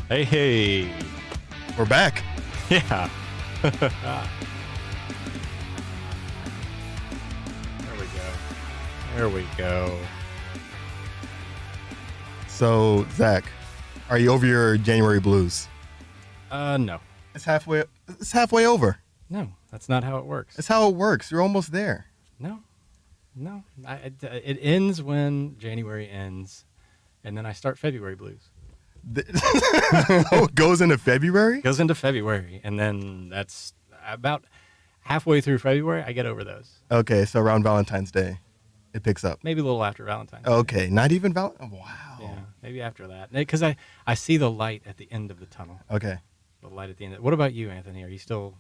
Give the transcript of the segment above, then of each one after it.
Hey, hey. We're back. Yeah. There we go. There we go. So, Zach, are you over your January blues? No. It's halfway over. No, that's not how it works. That's how it works. You're almost there. No. It ends when January ends, and then I start February blues. Oh, it goes into February? It goes into February, and then that's about halfway through February, I get over those. Okay, so around Valentine's Day, it picks up. Maybe a little after Valentine's Day. Okay, not even Valentine's. Wow. Yeah, maybe after that. Because I see the light at the end of the tunnel. Okay. The light at the end. What about you, Anthony? Are you still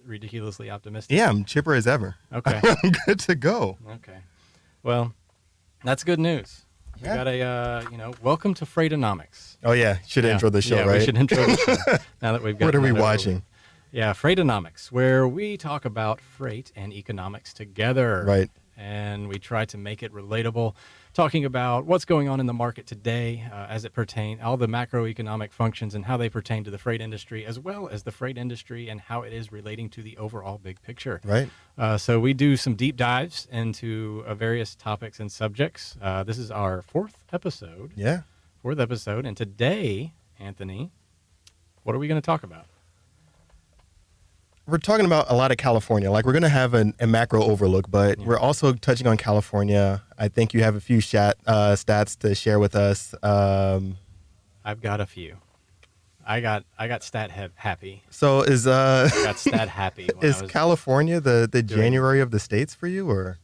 ridiculously optimistic? Yeah, I'm chipper as ever. Okay. I'm good to go. Okay. Well, that's good news. Yeah. We got a, welcome to Freightonomics. Oh, yeah. Should intro the show, yeah, right? we should intro the show now that we've got What are we that over watching? with. Yeah, Freightonomics, where we talk about freight and economics together. Right. And we try to make it relatable, talking about what's going on in the market today as it pertains, all the macroeconomic functions and how they pertain to the freight industry, as well as the freight industry and how it is relating to the overall big picture. Right. So we do some deep dives into various topics and subjects. This is our fourth episode. Yeah. Fourth episode. And today, Anthony, what are we going to talk about? We're talking about a lot of California. Like, we're going to have a macro overlook, but we're also touching on California. I think you have a few stats to share with us. I've got a few. I got stat happy. So is I got stat happy. is California the January of the states for you, or?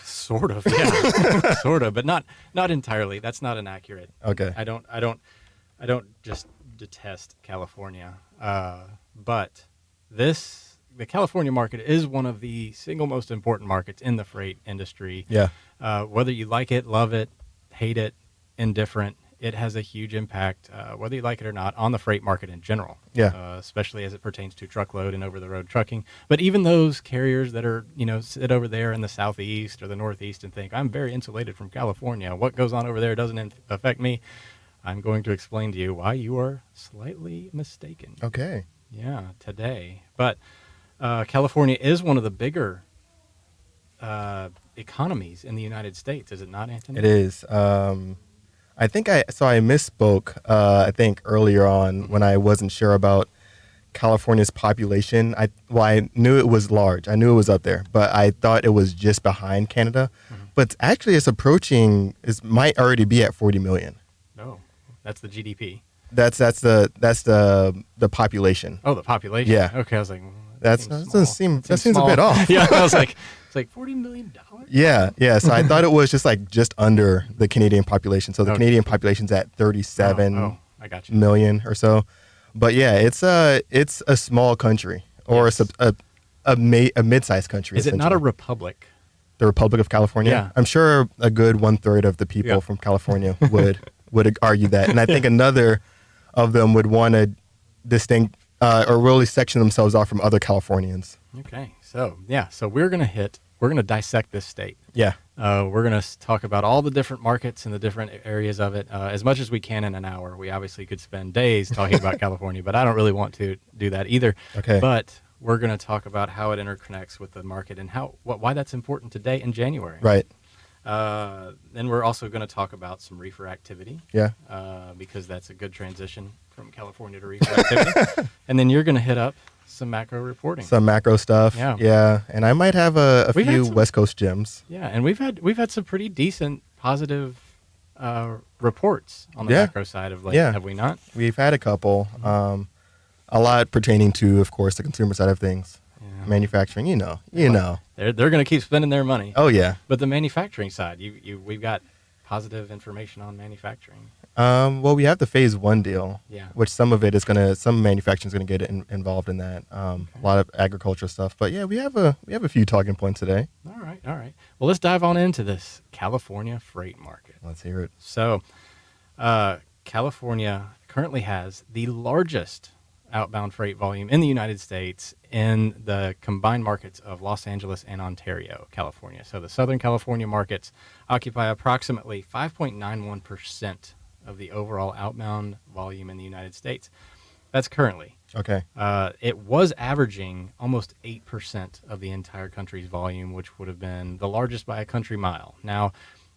Sort of, yeah, sort of, but not entirely. That's not inaccurate. Okay. I don't just detest California, but the California market is one of the single most important markets in the freight industry. Yeah. Whether you like it, love it, hate it, indifferent, it has a huge impact, whether you like it or not, on the freight market in general. Yeah. Especially as it pertains to truckload and over-the-road trucking. But even those carriers that are, sit over there in the southeast or the northeast and think, I'm very insulated from California. What goes on over there doesn't affect me. I'm going to explain to you why you are slightly mistaken. Okay. Yeah, today. But California is one of the bigger economies in the United States, is it not, Anthony? It is. I think I misspoke, I think earlier on when I wasn't sure about California's population. I knew it was large. I knew it was up there, but I thought it was just behind Canada. Mm-hmm. But actually it's might already be at 40 million. Oh, that's the GDP. That's the population. Oh, the population. Yeah. Okay, I was like, that seems a bit off. Yeah, I was like, it's like $40 million. Yeah. So I thought it was just under the Canadian population. So the Canadian population's at 37 I got you. million or so. But yeah, it's a small country, or yes. a mid-sized country. Is it not a republic? The Republic of California? Yeah. I'm sure a good 1/3 of the people from California would argue that, and I think another of them would want to distinct or really section themselves off from other Californians. Okay, so we're gonna dissect this state. Yeah. We're going to talk about all the different markets and the different areas of it as much as we can in an hour. We obviously could spend days talking about California, but I don't really want to do that either. Okay. But we're going to talk about how it interconnects with the market and why that's important today in January. Right. Then we're also going to talk about some reefer activity. Yeah. Because that's a good transition from California to reefer activity. And then you're going to hit up some macro reporting. Some macro stuff. Yeah. And I might have a few West Coast gems. Yeah, and we've had some pretty decent positive reports on the macro side of late, have we not? We've had a couple. A lot pertaining to, of course, the consumer side of things. Yeah. Manufacturing, you know. They're going to keep spending their money. Oh yeah. But the manufacturing side, we've got positive information on manufacturing. Well, we have the phase 1 deal, which some manufacturing is gonna get involved in that. A lot of agricultural stuff, but yeah, we have a few talking points today. All right. Well, let's dive on into this California freight market. Let's hear it. So, California currently has the largest outbound freight volume in the United States in the combined markets of Los Angeles and Ontario, California. So the Southern California markets occupy approximately 5.91% of the overall outbound volume in the United States. That's currently. Okay. It was averaging almost 8% of the entire country's volume, which would have been the largest by a country mile. Now,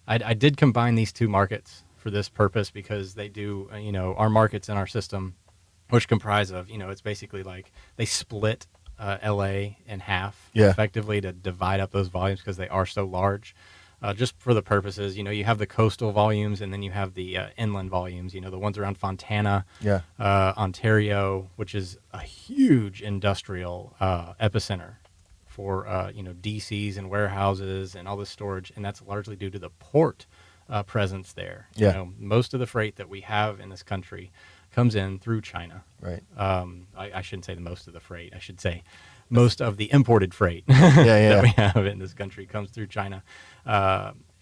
I did combine these two markets for this purpose because they do, our markets in our system, which comprise of, it's basically like they split LA in half effectively to divide up those volumes because they are so large. Just for the purposes, you have the coastal volumes and then you have the inland volumes, the ones around Fontana, Ontario, which is a huge industrial epicenter for, DCs and warehouses and all this storage. And that's largely due to the port presence there. Most of the freight that we have in this country comes in through China. Right. I shouldn't say the most of the freight. I should say most of the imported freight that we have in this country comes through China.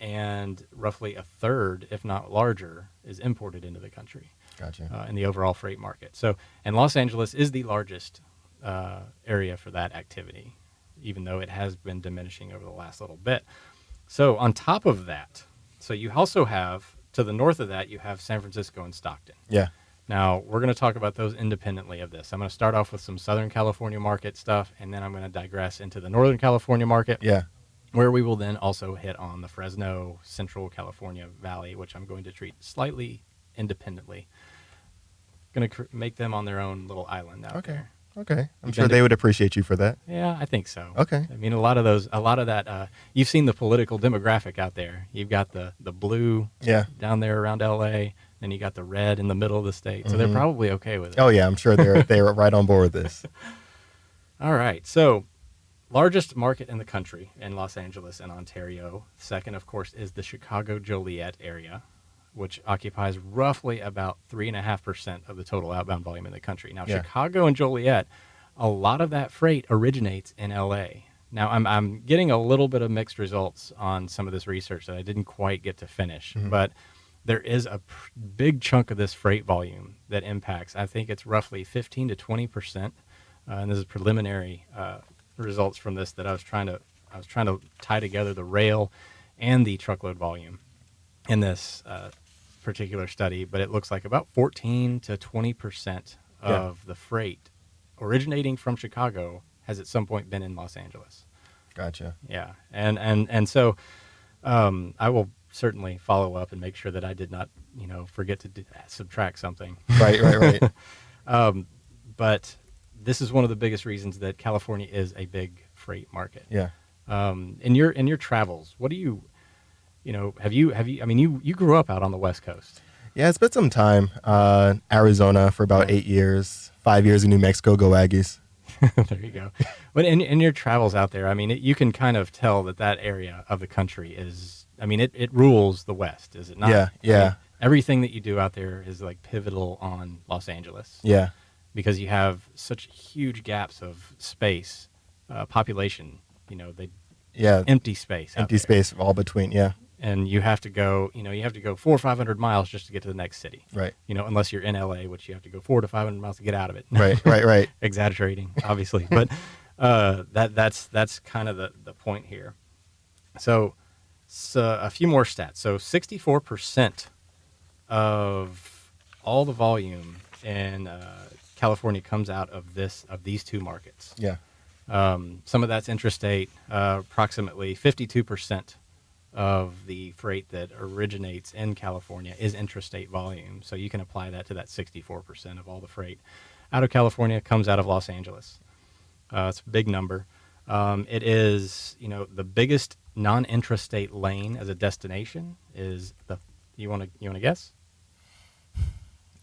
And roughly a third, if not larger, is imported into the country. Gotcha. In the overall freight market. So, and Los Angeles is the largest area for that activity, even though it has been diminishing over the last little bit. So on top of that, so you also have, to the north of that, you have San Francisco and Stockton. Yeah. Now, we're going to talk about those independently of this. I'm going to start off with some Southern California market stuff, and then I'm going to digress into the Northern California market, where we will then also hit on the Fresno, Central California Valley, which I'm going to treat slightly independently. Going to make them on their own little island out there. Okay. I'm sure they would appreciate you for that. Yeah, I think so. Okay. I mean, a lot of that, you've seen the political demographic out there. You've got the blue down there around L.A., then you got the red in the middle of the state. So they're probably okay with it. Oh, yeah, I'm sure they're right on board with this. All right. So largest market in the country in Los Angeles and Ontario. Second, of course, is the Chicago-Joliet area, which occupies roughly about 3.5% of the total outbound volume in the country. Now, Chicago and Joliet, a lot of that freight originates in L.A. Now, I'm getting a little bit of mixed results on some of this research that I didn't quite get to finish, but there is a big chunk of this freight volume that impacts, I think it's roughly 15 to 20%, and this is preliminary results from this that I was trying to tie together the rail and the truckload volume in this particular study, but it looks like about 14 to 20% of the freight originating from Chicago has at some point been in Los Angeles. Gotcha. Yeah, and so I will certainly follow up and make sure that I did not, forget to subtract something. Right. But this is one of the biggest reasons that California is a big freight market. Yeah. In your travels, what do you you grew up out on the West Coast. Yeah, I spent some time Arizona for about 8 years, 5 years in New Mexico, go Aggies. There you go. But in your travels out there, you can kind of tell that area of the country is, it rules the West, is it not? Yeah. Everything that you do out there is like pivotal on Los Angeles. Yeah. Because you have such huge gaps of space, population, empty space. Empty space all between, And you have to go, 400 or 500 miles just to get to the next city. Right. Unless you're in LA, which you have to go 400 to 500 miles to get out of it. Right. Exaggerating, obviously. But that's kind of the point here. So a few more stats. So 64% of all the volume in California comes out of these two markets. Yeah. Some of that's intrastate. Approximately 52% of the freight that originates in California is intrastate volume. So you can apply that to that 64% of all the freight out of California comes out of Los Angeles. It's a big number. It is, the biggest non-intrastate lane as a destination is you want to guess?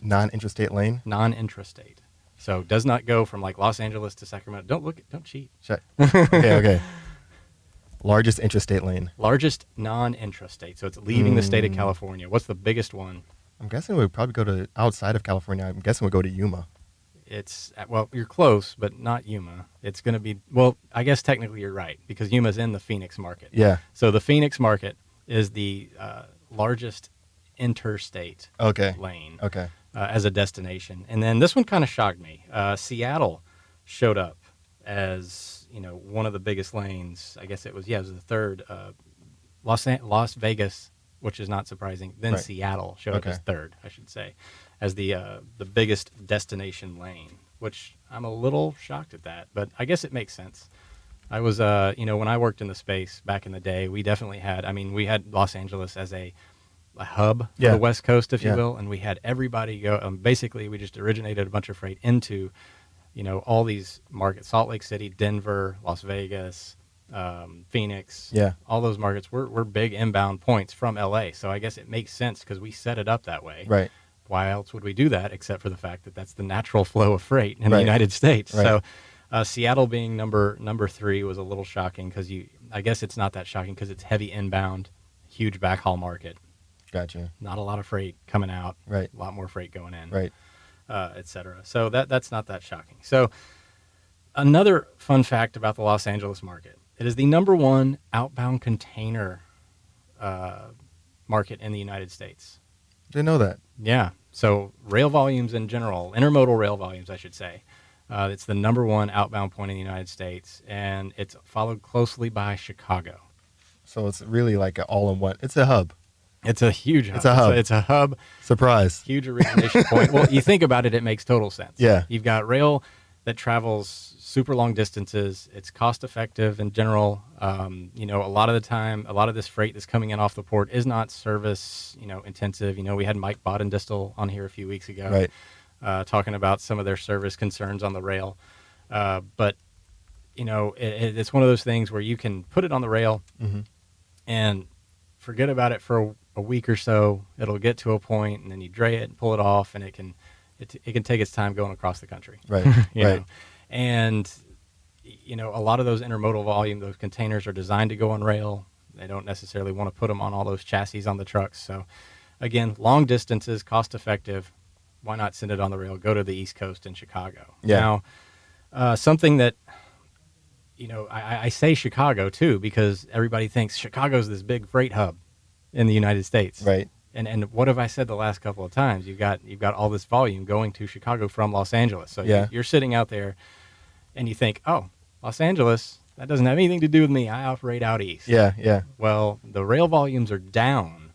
Non-intrastate lane? Non-intrastate. So does not go from like Los Angeles to Sacramento. Don't cheat. Okay. Largest intrastate lane. Largest non-intrastate. So it's leaving the state of California. What's the biggest one? I'm guessing we'd probably go to outside of California. I'm guessing we'd go to Yuma. You're close, but not Yuma. It's going to be, I guess technically you're right because Yuma's in the Phoenix market. Yeah. So the Phoenix market is the largest interstate lane. Okay. as a destination. And then this one kind of shocked me. Seattle showed up as, one of the biggest lanes. I guess it was the third. Las Vegas, which is not surprising. Then Right. Seattle showed up as third, I should say, as the biggest destination lane, which I'm a little shocked at that, but I guess it makes sense. I was, when I worked in the space back in the day, we definitely had, we had Los Angeles as a hub for the West Coast, if you will, and we had everybody go, basically we just originated a bunch of freight into, all these markets, Salt Lake City, Denver, Las Vegas, Phoenix, all those markets were big inbound points from LA. So I guess it makes sense because we set it up that way. Right. Why else would we do that except for the fact that that's the natural flow of freight in the United States? Right. So Seattle being number 3 was a little shocking because I guess it's not that shocking because it's heavy inbound, huge backhaul market. Gotcha. Not a lot of freight coming out. Right. A lot more freight going in. Right. Et cetera. So that's not that shocking. So another fun fact about the Los Angeles market. It is the number 1 outbound container market in the United States. Didn't know that. Yeah. So rail volumes in general, intermodal rail volumes, I should say. It's the number 1 outbound point in the United States, and it's followed closely by Chicago. So it's really like an all-in-one. It's a hub. It's a huge hub. It's a hub. It's a hub. Surprise. Huge origination point. Well, you think about it, it makes total sense. Yeah. You've got rail that travels super long distances. It's cost effective in general. A lot of the time, a lot of this freight that's coming in off the port is not service, intensive. We had Mike Bodendistel on here a few weeks ago, Right. Talking about some of their service concerns on the rail. But it's one of those things where you can put it on the rail and forget about it for a week or so. It'll get to a point, and then you dray it and pull it off, and it can take its time going across the country. Right. Right. Right. And a lot of those intermodal volume, those containers are designed to go on rail. They don't necessarily want to put them on all those chassis on the trucks. So again, long distances, cost effective. Why not send it on the rail? Go to the East Coast in Chicago. Yeah. Now, something that I say Chicago too because everybody thinks Chicago's this big freight hub in the United States. Right. And what have I said the last couple of times? You've got all this volume going to Chicago from Los Angeles. So you're sitting out there and you think, oh, Los Angeles, that doesn't have anything to do with me. I operate out east. Yeah. Yeah. Well, the rail volumes are down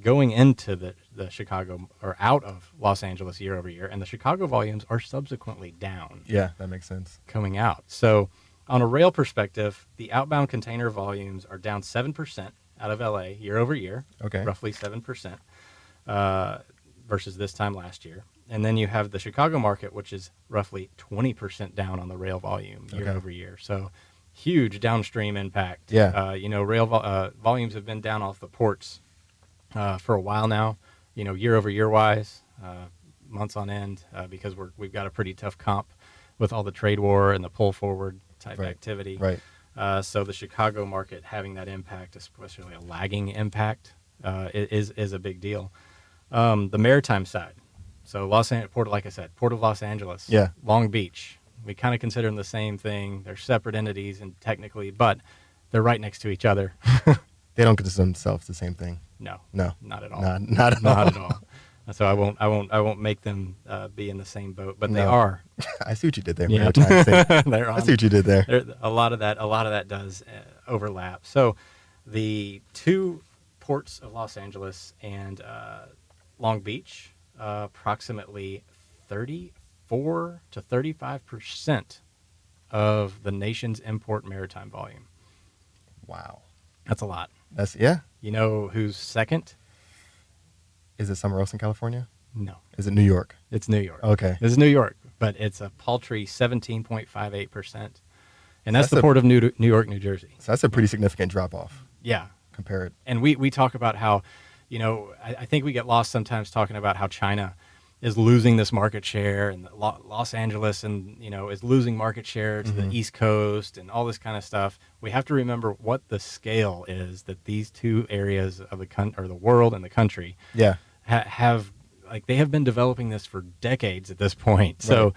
going into the Chicago or out of Los Angeles year over year. And the Chicago volumes are subsequently down. Yeah. That makes sense. Coming out. So on a rail perspective, the outbound container volumes are down 7% out of LA year over year, Okay. roughly 7% versus this time last year. And then you have the Chicago market, which is roughly 20% down on the rail volume year over year. So huge downstream impact. Yeah. Rail volumes have been down off the ports for a while now, year over year wise, months on end, because we've got a pretty tough comp with all the trade war and the pull forward type activity. Right. So the Chicago market having that impact, especially a lagging impact, is a big deal. The maritime side, so like I said, Port of Los Angeles, Long Beach, we kind of consider them the same thing. They're separate entities and technically, but they're right next to each other. They don't consider themselves the same thing. No, not at all. Not at all. Not at all. So I won't make them be in the same boat, but they are. I see what you did there. Yeah. I see what you did there. A lot of that does overlap. So the two ports of Los Angeles and Long Beach, approximately 34 to 35% of the nation's import maritime volume. Wow. That's a lot. That's You know who's second? Is it somewhere else in California? No. Is it New York? It's New York. Okay. It's New York, but it's a paltry 17.58%. And that's That's the port of New York, New Jersey. So that's a pretty significant drop off. Yeah. Compared. And we talk about how, I think we get lost sometimes talking about how China is losing this market share and Los Angeles and, is losing market share to the East Coast and all this kind of stuff. We have to remember what the scale is that these two areas of the world and the country have they have been developing this for decades at this point. So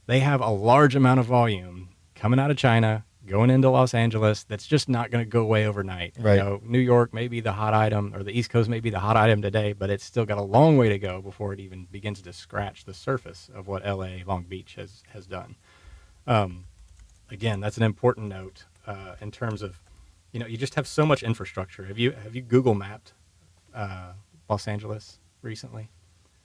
they have a large amount of volume coming out of China, going into Los Angeles that's just not going to go away overnight. Right. You know, New York may be the hot item, or the East Coast may be the hot item today, but it's still got a long way to go before it even begins to scratch the surface of what LA Long Beach has done. Again, that's an important note in terms of, you know, you just have so much infrastructure. Have you Google mapped Los Angeles recently?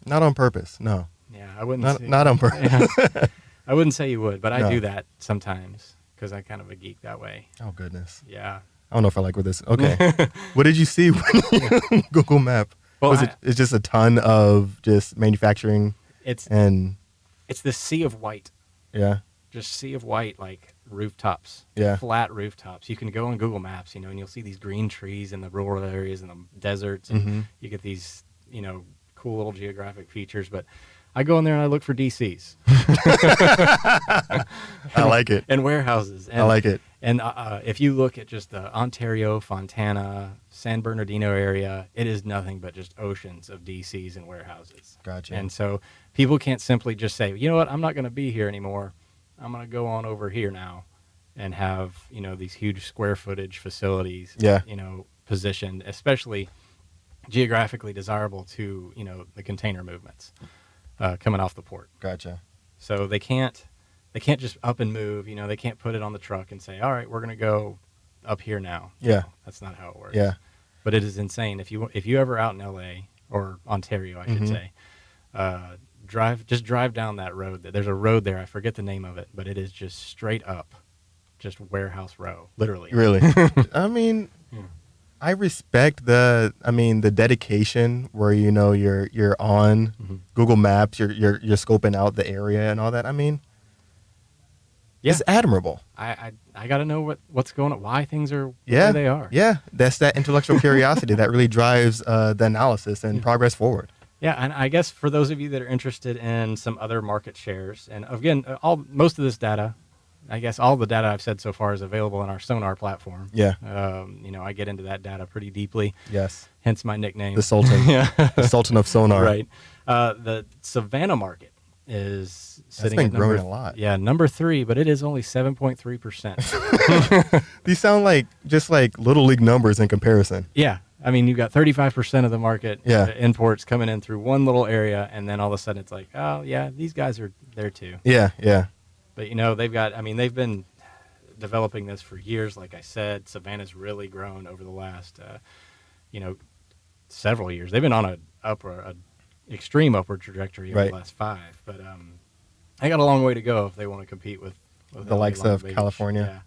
Not on purpose. No. Yeah, I wouldn't. Not on purpose. Yeah. I wouldn't say you would, but I No. do that sometimes because I'm kind of a geek that way. Oh goodness. Yeah. I don't know if I like where this. Okay. What did you see when you Google Map? Well, It's just a ton of just manufacturing It's and this sea of white, yeah. just sea of white, like rooftops, Yeah. flat rooftops. You can go on Google Maps, you know, and you'll see these green trees in the rural areas and the deserts, and Mhm. you get these, you know, cool little geographic features. But I go in there and I look for DCs I like it. and warehouses. And, I like it. And if you look at just the Ontario, Fontana, San Bernardino area, it is nothing but just oceans of DCs and warehouses. Gotcha. And so people can't simply just say, you know what, I'm not going to be here anymore. I'm going to go on over here now and have, you know, these huge square footage facilities, Yeah. you know, positioned, especially geographically desirable to, you know, the container movements coming off the port. Gotcha. So they can't just up and move, you know, they can't put it on the truck and say, all right, we're going to go up here now. Yeah. No, that's not how it works. Yeah. But it is insane. If you ever out in LA or Ontario, I should say, drive down that road. There's a road there. I forget the name of it, but it is just straight up, just warehouse row, literally. Really. I mean, I respect the dedication where, you know, you're on Google Maps, you're scoping out the area and all that. I mean, Yeah. it's admirable. I got to know what's going on, why things are Yeah. where they are. Yeah. That's that intellectual curiosity that really drives the analysis and progress forward. Yeah, and I guess for those of you that are interested in some other market shares, and again, most of this data, I guess all the data I've said so far is available in our Sonar platform. Yeah. You know, I get into that data pretty deeply, Yes. hence my nickname. The Sultan. Yeah. The Sultan of Sonar. Right. The Savannah market is sitting been at number, growing a lot. Yeah, number 3, but it is only 7.3%. These sound like just like little league numbers in comparison. Yeah. I mean, you've got 35% of the market Yeah. imports coming in through one little area, and then all of a sudden it's like, oh, yeah, these guys are there too. Yeah. Yeah. But, you know, they've been developing this for years. Like I said, Savannah's really grown over the last, you know, several years. They've been on an extreme upward trajectory over Right. the last 5. But they got a long way to go if they want to compete with The LA likes Long of Beach. California.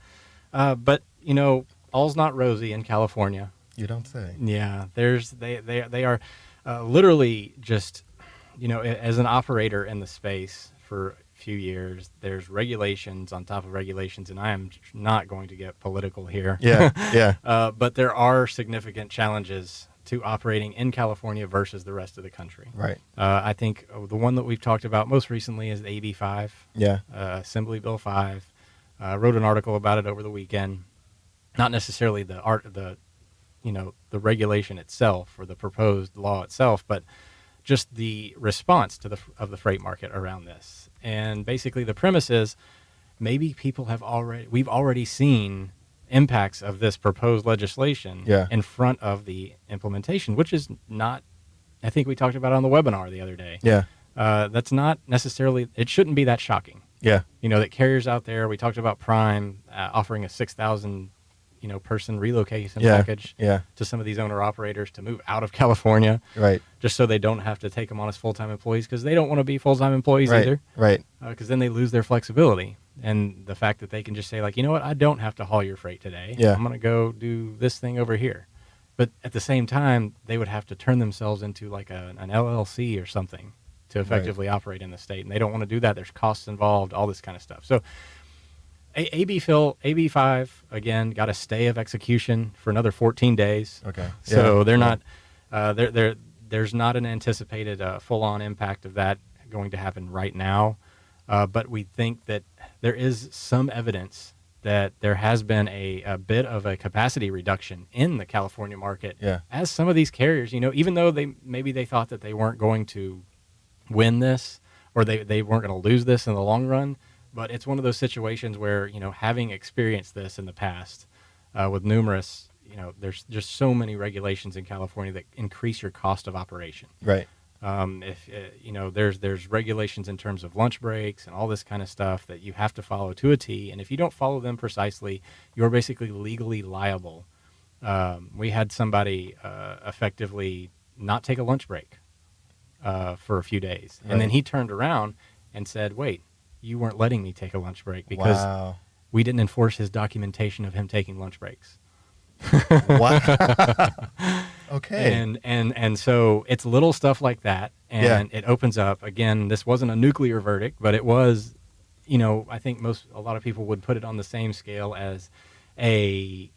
Yeah. But, you know, all's not rosy in California. You don't say. Yeah, they are literally just, you know, as an operator in the space for a few years, there's regulations on top of regulations, and I am not going to get political here. Yeah. Yeah. But there are significant challenges to operating in California versus the rest of the country. Right. I think the one that we've talked about most recently is the AB 5, Yeah. Assembly Bill 5. I wrote an article about it over the weekend. Not necessarily the regulation itself or the proposed law itself, but just the response of the freight market around this. And basically the premise is maybe we've already seen impacts of this proposed legislation in front of the implementation, which is not, I think we talked about on the webinar the other day. Yeah. That's not necessarily, it shouldn't be that shocking. Yeah. You know, that carriers out there, we talked about Prime offering a 6,000 person relocation package to some of these owner operators to move out of California, Right. just so they don't have to take them on as full-time employees, because they don't want to be full-time employees Right. either, Right. because then they lose their flexibility. And the fact that they can just say, like, you know what, I don't have to haul your freight today. Yeah. I'm going to go do this thing over here. But at the same time, they would have to turn themselves into like an LLC or something to effectively operate in the state. And they don't want to do that. There's costs involved, all this kind of stuff. So AB 5, again, got a stay of execution for another 14 days. Okay. So Yeah. they're not, there's not an anticipated full-on impact of that going to happen right now. But we think that there is some evidence that there has been a bit of a capacity reduction in the California market as some of these carriers, even though they thought that they weren't going to win this or they weren't going to lose this in the long run, But it's one of those situations where, having experienced this in the past with numerous, there's just so many regulations in California that increase your cost of operation. Right. If there's regulations in terms of lunch breaks and all this kind of stuff that you have to follow to a T, and if you don't follow them precisely, you're basically legally liable. We had somebody effectively not take a lunch break for a few days, and then he turned around and said, "Wait, you weren't letting me take a lunch break because we didn't enforce his documentation of him taking lunch breaks." Wow. Okay. And so it's little stuff like that, and it opens up again. This wasn't a nuclear verdict, but it was, I think a lot of people would put it on the same scale as a.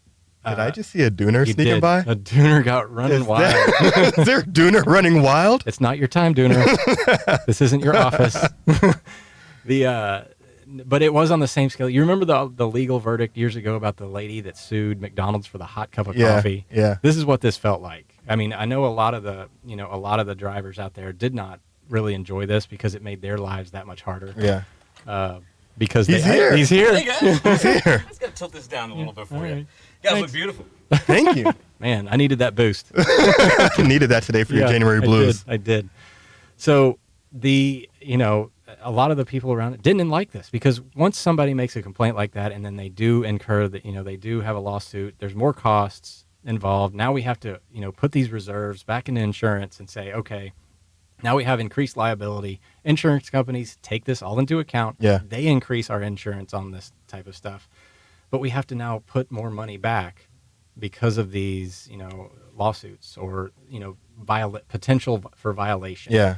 Did I just see a dooner sneaking by? A dooner got running wild. Is there a dooner running wild? It's not your time, dooner. This isn't your office. But it was on the same scale. You remember the legal verdict years ago about the lady that sued McDonald's for the hot cup of coffee? Yeah. This is what this felt like. I mean, I know a lot of the drivers out there did not really enjoy this because it made their lives that much harder. Yeah. Because he's here. He's here. Hey guys, He's here. I just gotta tilt this down a little bit for All you. right. You guys Thanks. look beautiful. Thank you. Man, I needed that boost. Needed that today for your Yeah, January blues. I did. So a lot of the people around it didn't like this because once somebody makes a complaint like that and then they do incur that, they do have a lawsuit, there's more costs involved. Now we have to, put these reserves back into insurance and say, okay, now we have increased liability. Insurance companies take this all into account. Yeah. They increase our insurance on this type of stuff. But we have to now put more money back because of these, lawsuits or, potential for violation. Yeah.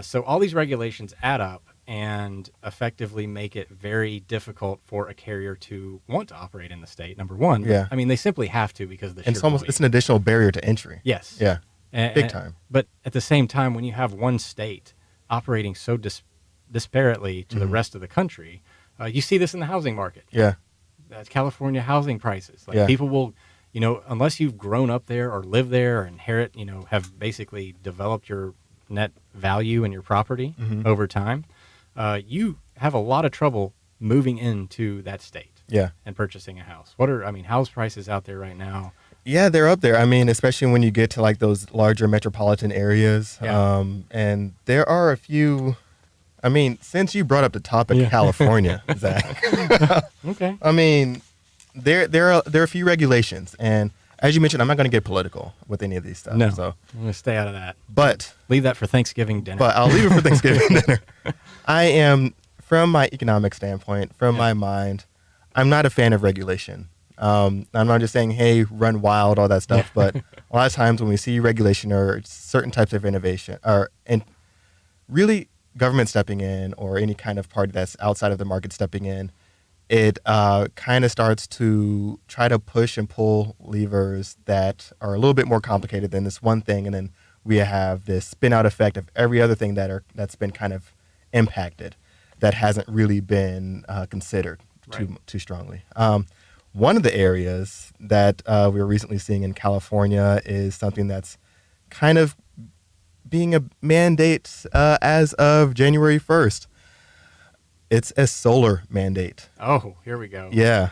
So all these regulations add up and effectively make it very difficult for a carrier to want to operate in the state. Number one, Yeah. I mean, they simply have to because of the And sheer volume. it's an additional barrier to entry. Yes. Yeah. And- Big time. But at the same time, when you have one state operating so disparately to the rest of the country, you see this in the housing market. Yeah. California housing prices. Like Yeah. people will, unless you've grown up there or live there or inherit, have basically developed your net value in your property over time, you have a lot of trouble moving into that state. Yeah. And purchasing a house. House prices out there right now? Yeah, they're up there. I mean, especially when you get to like those larger metropolitan areas. Yeah. And there are a few. I mean, since you brought up the topic of California, Zach. Okay. I mean, there are a few regulations, and as you mentioned, I'm not going to get political with any of these stuff. No, So, I'm going to stay out of that. but Leave that for Thanksgiving dinner. I'll leave it for Thanksgiving dinner. I am, from my economic standpoint, from my mind, I'm not a fan of regulation. I'm not just saying, hey, run wild, all that stuff. But a lot of times when we see regulation or certain types of innovation, and really government stepping in or any kind of party that's outside of the market stepping in, it kind of starts to try to push and pull levers that are a little bit more complicated than this one thing. And then we have this spin out effect of every other thing that's been kind of impacted that hasn't really been considered too strongly. One of the areas that we were recently seeing in California is something that's kind of being a mandate as of January 1st. It's a solar mandate. Oh, here we go. Yeah.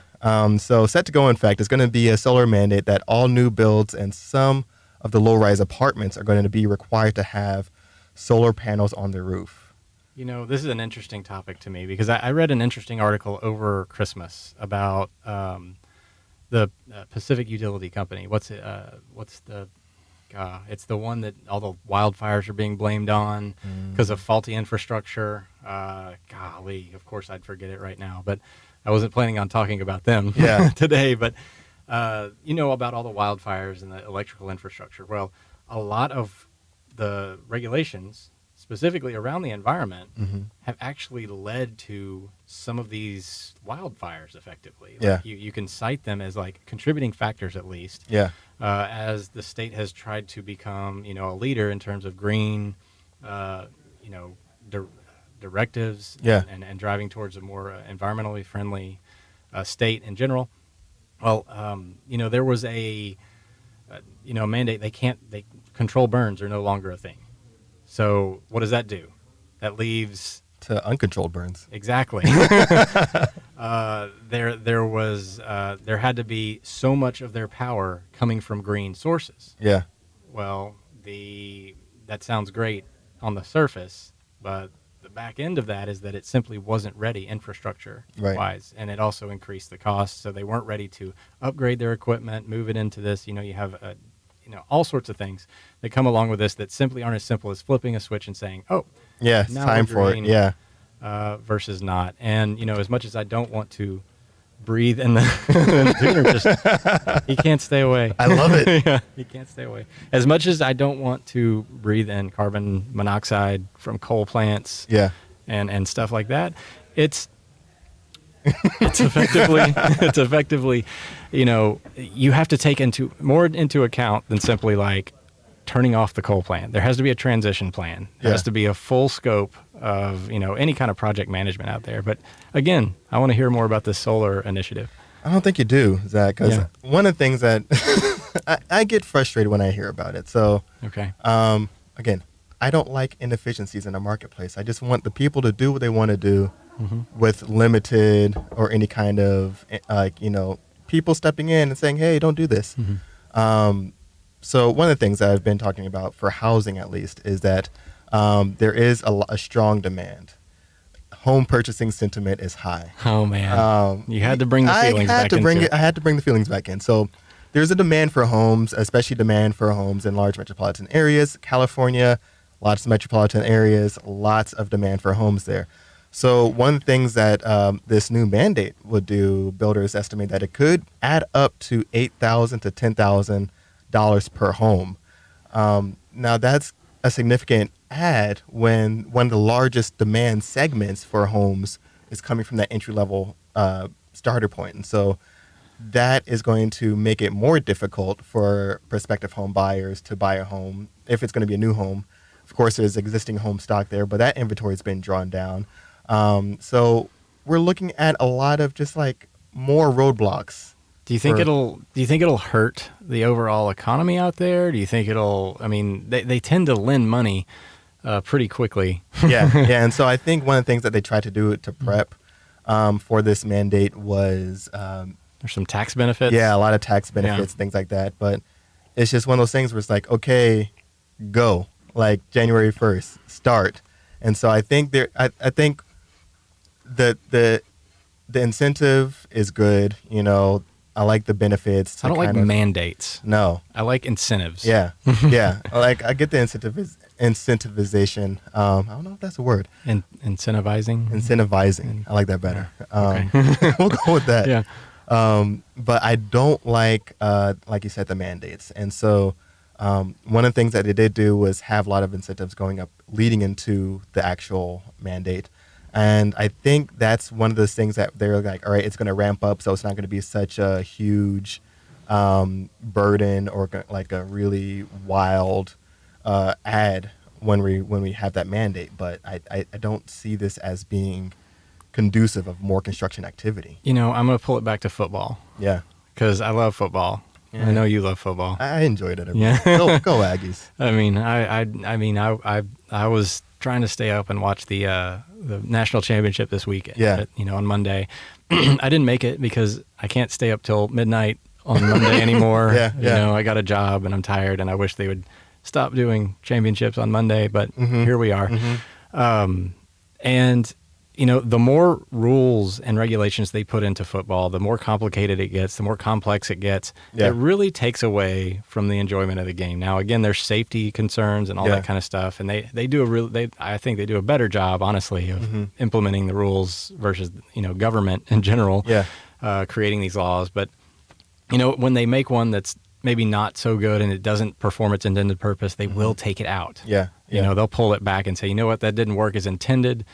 So set to go, in fact, it's going to be a solar mandate that all new builds and some of the low-rise apartments are going to be required to have solar panels on their roof. This is an interesting topic to me because I read an interesting article over Christmas about the Pacific Utility Company. What's the it's the one that all the wildfires are being blamed on because of faulty infrastructure. Golly, of course I'd forget it right now, but I wasn't planning on talking about them today. But about all the wildfires and the electrical infrastructure. Well, a lot of the regulations, specifically around the environment, have actually led to some of these wildfires effectively. You can cite them as like contributing factors at least. As the state has tried to become, a leader in terms of green, directives and driving towards a more environmentally friendly state in general. Well, there was a mandate. Control burns are no longer a thing. So what does that do? That leaves to uncontrolled burns. Exactly. There had to be so much of their power coming from green sources. Yeah. Well, that sounds great on the surface, but the back end of that is that it simply wasn't ready infrastructure wise, and it also increased the cost. So they weren't ready to upgrade their equipment, move it into this. You have all sorts of things that come along with this that simply aren't as simple as flipping a switch and saying, "Oh, yeah, it's now time we're for green," it." Yeah. versus not. And as much as I don't want to breathe in the tuner, just he can't stay away. I love it. Yeah, he can't stay away. As much as I don't want to breathe in carbon monoxide from coal plants, Yeah. and stuff like that, it's effectively, you have to take more into account than simply like turning off the coal plant. There has to be a transition plan. There has to be a full scope of, any kind of project management out there. But again, I want to hear more about this solar initiative. I don't think you do, Zach, because one of the things that I get frustrated when I hear about it. So, Okay. Again, I don't like inefficiencies in the marketplace. I just want the people to do what they want to do with limited or any kind of, people stepping in and saying, hey, don't do this. So one of the things that I've been talking about for housing, at least, is that there is a strong demand. Home purchasing sentiment is high. Oh man, you had to bring the feelings back in. I had to bring the feelings back in. So there's a demand for homes, especially demand for homes in large metropolitan areas. California, lots of metropolitan areas, lots of demand for homes there. So one of the things that this new mandate would do, builders estimate that it could add up to $8,000 to $10,000 per home. Now that's a significant add when one of the largest demand segments for homes is coming from that entry-level starter point. And so that is going to make it more difficult for prospective home buyers to buy a home if it's going to be a new home. Of course, there's existing home stock there, but that inventory has been drawn down. So we're looking at a lot of just like more roadblocks. Do you think it'll hurt the overall economy out there? Do you think they tend to lend money pretty quickly. Yeah. And so I think one of the things that they tried to do to prep for this mandate was there's some tax benefits. Yeah, a lot of tax benefits, things like that. But it's just one of those things where it's like, okay, go, like January 1st, start. And so I think I think the incentive is good. I like the benefits. I don't like mandates. No, I like incentives. Yeah, yeah. I get the incentivization. I don't know if that's a word. Incentivizing. I like that better. Okay. We'll go with that. Yeah. But I don't like you said, the mandates. And so one of the things that they did do was have a lot of incentives going up leading into the actual mandate. And I think that's one of those things that they're like, all right, it's going to ramp up, so it's not going to be such a huge burden or like a really wild ad when we have that mandate. But I don't see this as being conducive of more construction activity. I'm going to pull it back to football. Yeah. Because I love football. Yeah. I know you love football. I enjoyed it. Yeah. Go Aggies. I was trying to stay up and watch the national championship this weekend. Yeah. On Monday. I didn't make it because I can't stay up till midnight on Monday anymore. Yeah. I got a job and I'm tired and I wish they would stop doing championships on Monday, but here we are. And the more rules and regulations they put into football, the more complicated it gets, the more complex it gets. Yeah. It really takes away from the enjoyment of the game. Now, again, there's safety concerns and all that kind of stuff, and I think they do a better job, honestly, of implementing the rules versus government in general, creating these laws. But when they make one that's maybe not so good and it doesn't perform its intended purpose, they will take it out. Yeah. They'll pull it back and say, what, that didn't work as intended.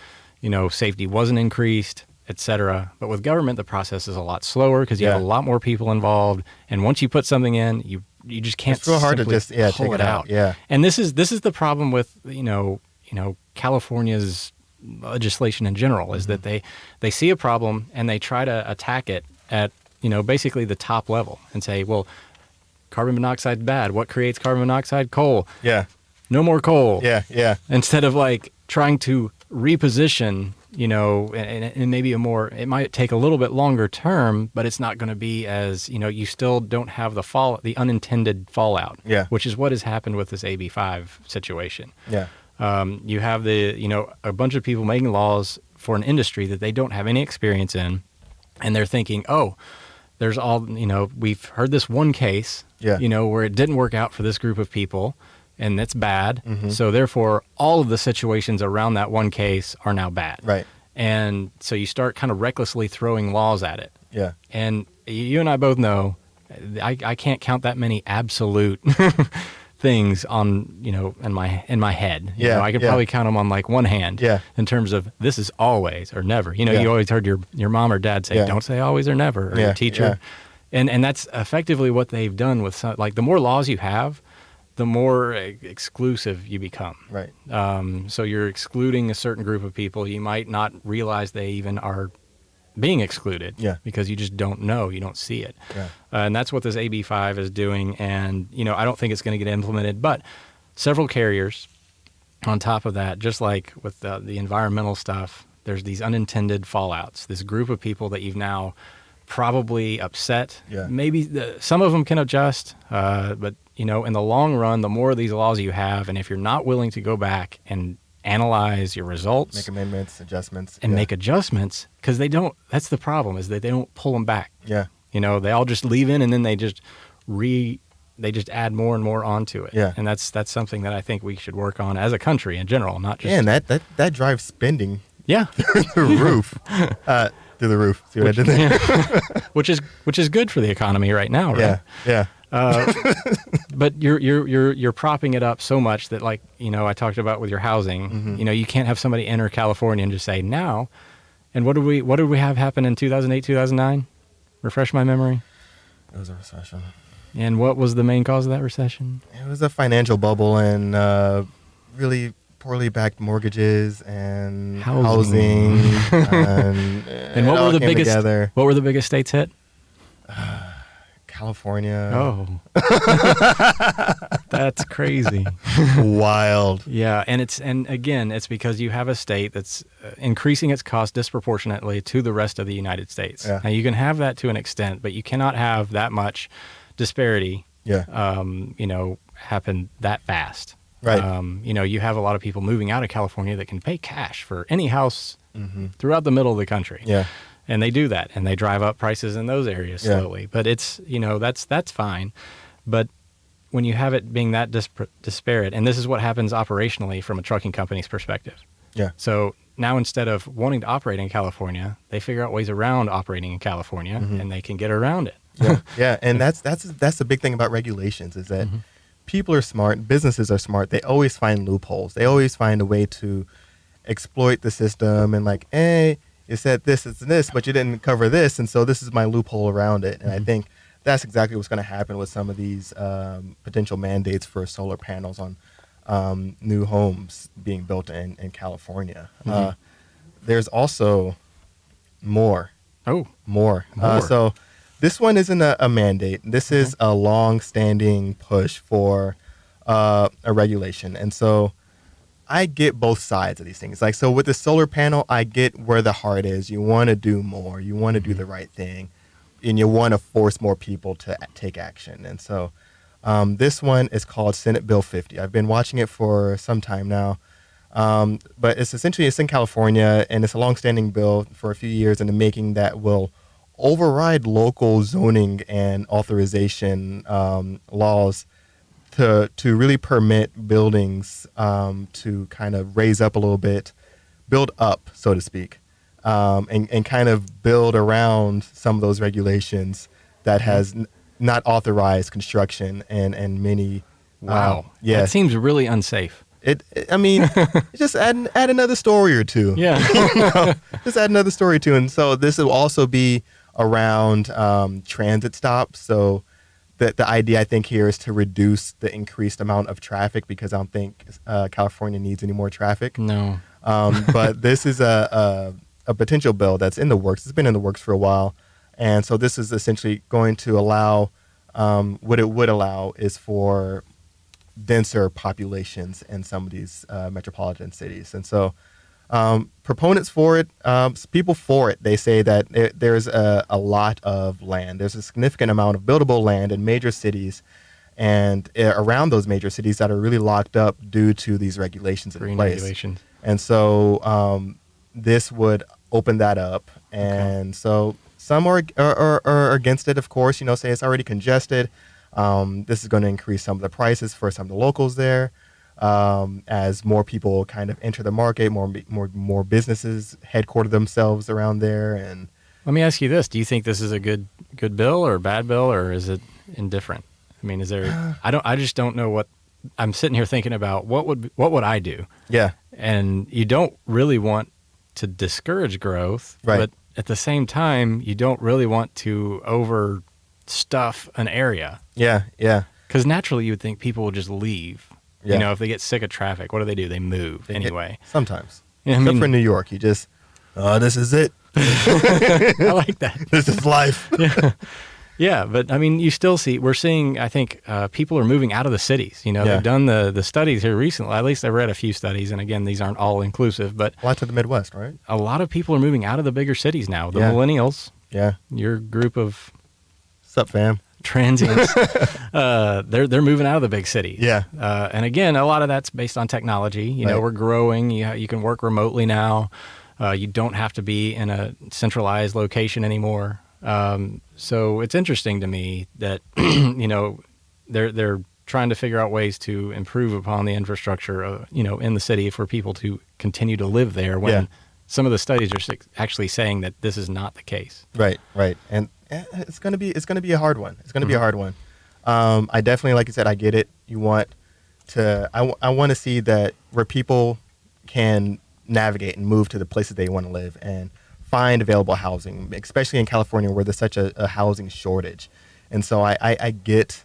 Safety wasn't increased, etc. But with government, the process is a lot slower because you have a lot more people involved. And once you put something in, you just can't. It's real hard to just pull it out. Yeah. And this is the problem with California's legislation in general is that they see a problem and they try to attack it at basically the top level and say, well, carbon monoxide's bad. What creates carbon monoxide? Coal. Yeah. No more coal. Yeah. Instead of trying to reposition, and maybe it might take a little bit longer term, but it's not going to be as, you still don't have the unintended fallout, Yeah. which is what has happened with this AB5 situation. Yeah. You have a bunch of people making laws for an industry that they don't have any experience in, and they're thinking, oh, there's we've heard this one case, where it didn't work out for this group of people, and that's bad. Mm-hmm. So therefore, all of the situations around that one case are now bad. Right. And so you start kind of recklessly throwing laws at it. Yeah. And you and I both know, I can't count that many absolute things on, in my head. I could probably count them on like one hand. Yeah. In terms of this is always or never. You Yeah. always heard your mom or dad say, Yeah. don't say always or never, or your teacher. Yeah. And that's effectively what they've done with the more laws you have, the more exclusive you become. Right. So you're excluding a certain group of people. You might not realize they even are being excluded. Yeah. Because you just don't know. You don't see it. Yeah. And that's what this AB5 is doing. And, I don't think it's going to get implemented. But several carriers on top of that, just like with the environmental stuff, there's these unintended fallouts. This group of people that you've now probably upset. Yeah. Maybe some of them can adjust, but in the long run, the more of these laws you have, and if you're not willing to go back and analyze your results, Make amendments, adjustments, and make adjustments, because that's the problem, is that they don't pull them back. Yeah. They all just leave in, and then they just add more and more onto it. Yeah. And that's something that I think we should work on as a country in general, not just. Yeah, and that drives spending Yeah. through the roof. Through the roof. See what I did there? which is good for the economy right now, right? Yeah. But you're propping it up so much that, like, I talked about with your housing, Mm-hmm. you can't have somebody enter California and just say now. And what did we have happen in 2008, 2009? Refresh my memory. It was a recession. And what was the main cause of that recession? It was a financial bubble and really poorly backed mortgages and Housing. and what it were all the came biggest? together. What were the biggest states hit? California. Oh, that's crazy. Wild. Yeah, and again, it's because you have a state that's increasing its cost disproportionately to the rest of the United States. Yeah. Now, you can have that to an extent, but you cannot have that much disparity. Yeah. Happen that fast. Right. You have a lot of people moving out of California that can pay cash for any house Mm-hmm. throughout the middle of the country. Yeah. And they do that, and they drive up prices in those areas Yeah. slowly. But it's, that's fine. But when you have it being that disparate, and this is what happens operationally from a trucking company's perspective. Yeah. So now, instead of wanting to operate in California, they figure out ways around operating in California, and they can get around it. Yeah. Yeah. And that's the big thing about regulations is that people are smart, businesses are smart. They always find loopholes. They always find a way to exploit the system and like, hey, you said this is this, but you didn't cover this, and so this is my loophole around it. And I think that's exactly what's going to happen with some of these potential mandates for solar panels on new homes being built in California. There's also more. Oh, More. More. So this one isn't a mandate. This is a long-standing push for a regulation. And so I get both sides of these things. Like, so with the solar panel, I get where the heart is. You want to do more. You want to do the right thing. And you want to force more people to take action. And so this one is called Senate Bill 50. I've been watching it for some time now. But it's in California, and it's a longstanding bill for a few years in the making that will override local zoning and authorization laws to really permit buildings to kind of raise up a little bit, build up, so to speak, and kind of build around some of those regulations that has not authorized construction and many. wow. Yeah. That seems really unsafe. I mean, just add another story or two. Yeah. Just add another story or two. And so this will also be around transit stops. So the idea, I think, here is to reduce the increased amount of traffic because I don't think California needs any more traffic. No. But this is a potential bill that's in the works. It's been in the works for a while. And so this is essentially going to allow, what it would allow is for denser populations in some of these metropolitan cities. And so Proponents for it, people for it, they say that there's a lot of land. There's a significant amount of buildable land in major cities and around those major cities that are really locked up due to these regulations in Green place. regulations. And so this would open that up. And so some are against it, of course, say it's already congested. This is going to increase some of the prices for some of the locals there. As more people kind of enter the market, more businesses headquarter themselves around there. And Let me ask you this: do you think this is a good bill or bad bill, or is it indifferent? I mean, is there? I just don't know what. I'm sitting here thinking about what would I do? yeah, And you don't really want to discourage growth, Right. but at the same time, you don't really want to overstuff an area. yeah, Because naturally, you would think people will just leave. Yeah. You know, if they get sick of traffic, what do? They move anyway. Sometimes. Yeah, I Except mean- for New York, you just, this is it. I like that. This is life. Yeah, but I mean, we're seeing, I think, people are moving out of the cities. Yeah. They've done the studies here recently. At least I've read a few studies, and again, these aren't all inclusive, but A lot to the Midwest, right? a lot of people are moving out of the bigger cities now. The Yeah. millennials, Yeah. your group of Sup, fam? transients, they're moving out of the big city. Yeah. And again, a lot of that's based on technology. Right. We're growing. You can work remotely now. You don't have to be in a centralized location anymore. So it's interesting to me that they're trying to figure out ways to improve upon the infrastructure, in the city for people to continue to live there. When Yeah. some of the studies are actually saying that this is not the case. Right. And it's gonna be a hard one. It's gonna be a hard one. I definitely, like you said, I get it. You want to, I want to see that where people can navigate and move to the places they want to live and find available housing, especially in California where there's such a housing shortage. And so I get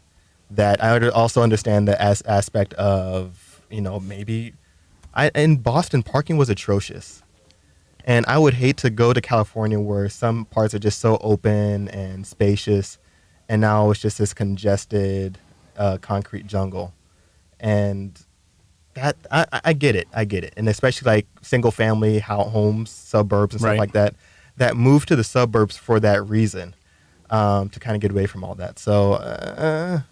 that. I also understand the aspect of, maybe in Boston, parking was atrocious. And I would hate to go to California where some parts are just so open and spacious, and now it's just this congested concrete jungle. And that I get it, and especially like single family homes, suburbs, and stuff Right. like that, that move to the suburbs for that reason, to kind of get away from all that. So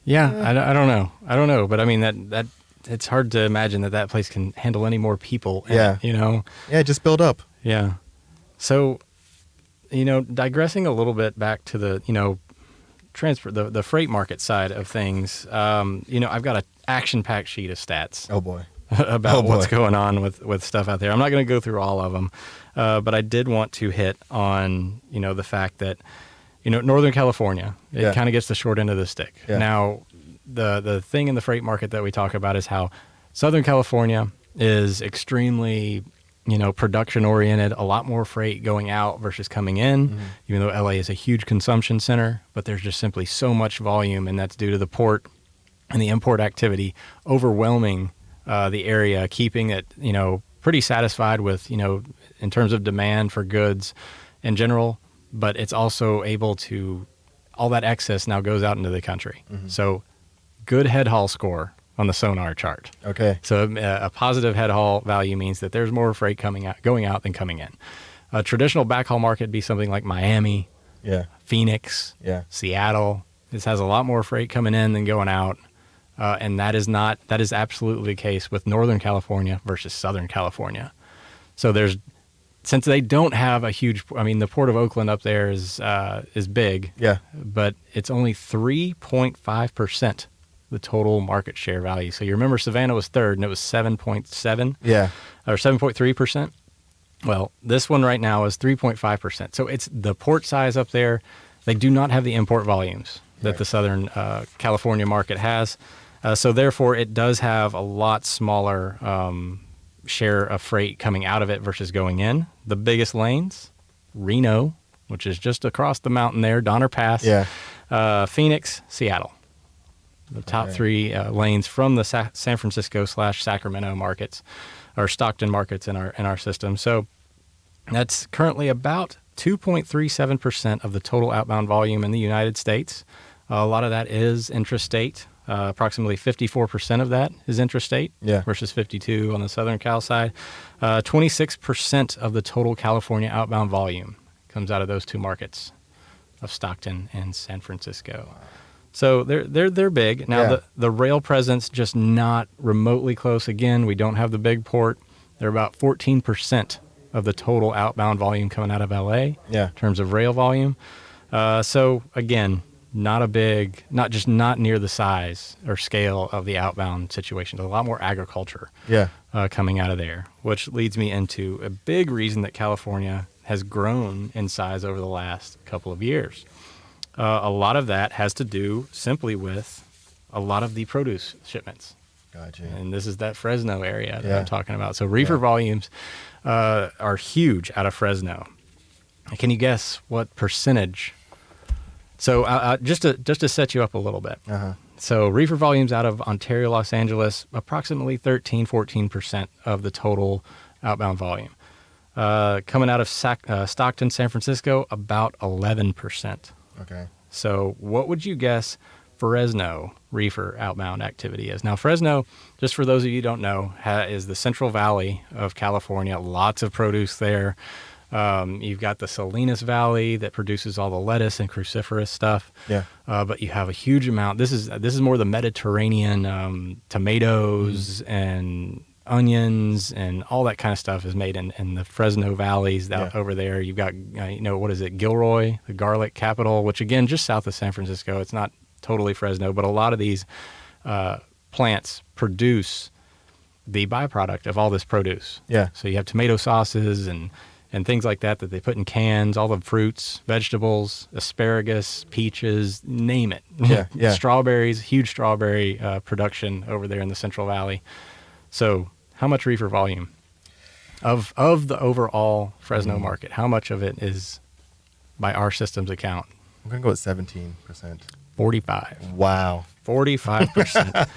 Yeah, I don't know, but I mean that it's hard to imagine that place can handle any more people. Yeah. Yeah, just build up. Yeah. So, digressing a little bit back to the the freight market side of things. I've got an action-packed sheet of stats Oh boy. about boy. what's going on with stuff out there. I'm not going to go through all of them, but I did want to hit on the fact that Northern California, it Yeah. kind of gets the short end of the stick. Yeah. Now, the thing in the freight market that we talk about is how Southern California is extremely production oriented, a lot more freight going out versus coming in, Mm-hmm. even though LA is a huge consumption center, but there's just simply so much volume, and that's due to the port and the import activity overwhelming the area, keeping it, pretty satisfied with, in terms of demand for goods in general, but it's also able to, all that excess now goes out into the country. Mm-hmm. So good head haul score on the sonar chart. Okay. So a positive head haul value means that there's more freight going out than coming in. A traditional backhaul market would be something like Miami, Yeah. Phoenix, Yeah. Seattle. This has a lot more freight coming in than going out. And that is absolutely the case with Northern California versus Southern California. So since they don't have a huge, the Port of Oakland up there is big, Yeah. but it's only 3.5% the total market share value. So you remember Savannah was third, and it was 7.7 Yeah. or 7.3%. Well, this one right now is 3.5%. So it's the port size up there. They do not have the import volumes that Right. the Southern California market has. So therefore, it does have a lot smaller share of freight coming out of it versus going in. The biggest lanes, Reno, which is just across the mountain there, Donner Pass, Yeah. Phoenix, Seattle. The top Okay. three lanes from the San Francisco/Sacramento markets, or Stockton markets in our system. So that's currently about 2.37% of the total outbound volume in the United States. A lot of that is intrastate. Approximately 54% of that is intrastate versus 52 on the Southern Cal side. 26% of the total California outbound volume comes out of those two markets of Stockton and San Francisco. So they're big. Now the rail presence just not remotely close. Again, we don't have the big port. They're about 14% of the total outbound volume coming out of LA in terms of rail volume. So again, not near the size or scale of the outbound situation. There's a lot more agriculture coming out of there, which leads me into a big reason that California has grown in size over the last couple of years. A lot of that has to do simply with a lot of the produce shipments. Gotcha. And this is that Fresno area that I'm talking about. So reefer volumes are huge out of Fresno. Can you guess what percentage? So just to set you up a little bit. So reefer volumes out of Ontario, Los Angeles, approximately 14% of the total outbound volume. Coming out of Stockton, San Francisco, about 11%. Okay. So what would you guess Fresno reefer outbound activity is? Now, Fresno, just for those of you who don't know, is the Central Valley of California. Lots of produce there. You've got the Salinas Valley that produces all the lettuce and cruciferous stuff. But you have a huge amount. This is more the Mediterranean. Tomatoes and onions and all that kind of stuff is made in the Fresno valleys over there. You've got what is it, Gilroy, the garlic capital, which again just south of San Francisco. It's not totally Fresno, but a lot of these plants produce the byproduct of all this produce. So you have tomato sauces and things like that they put in cans, all the fruits, vegetables, asparagus, peaches, name it. Strawberries, huge strawberry production over there in the Central Valley. So how much reefer volume of the overall Fresno market, how much of it is by our system's account? I'm going to go with 17%. 45. Wow. 45%.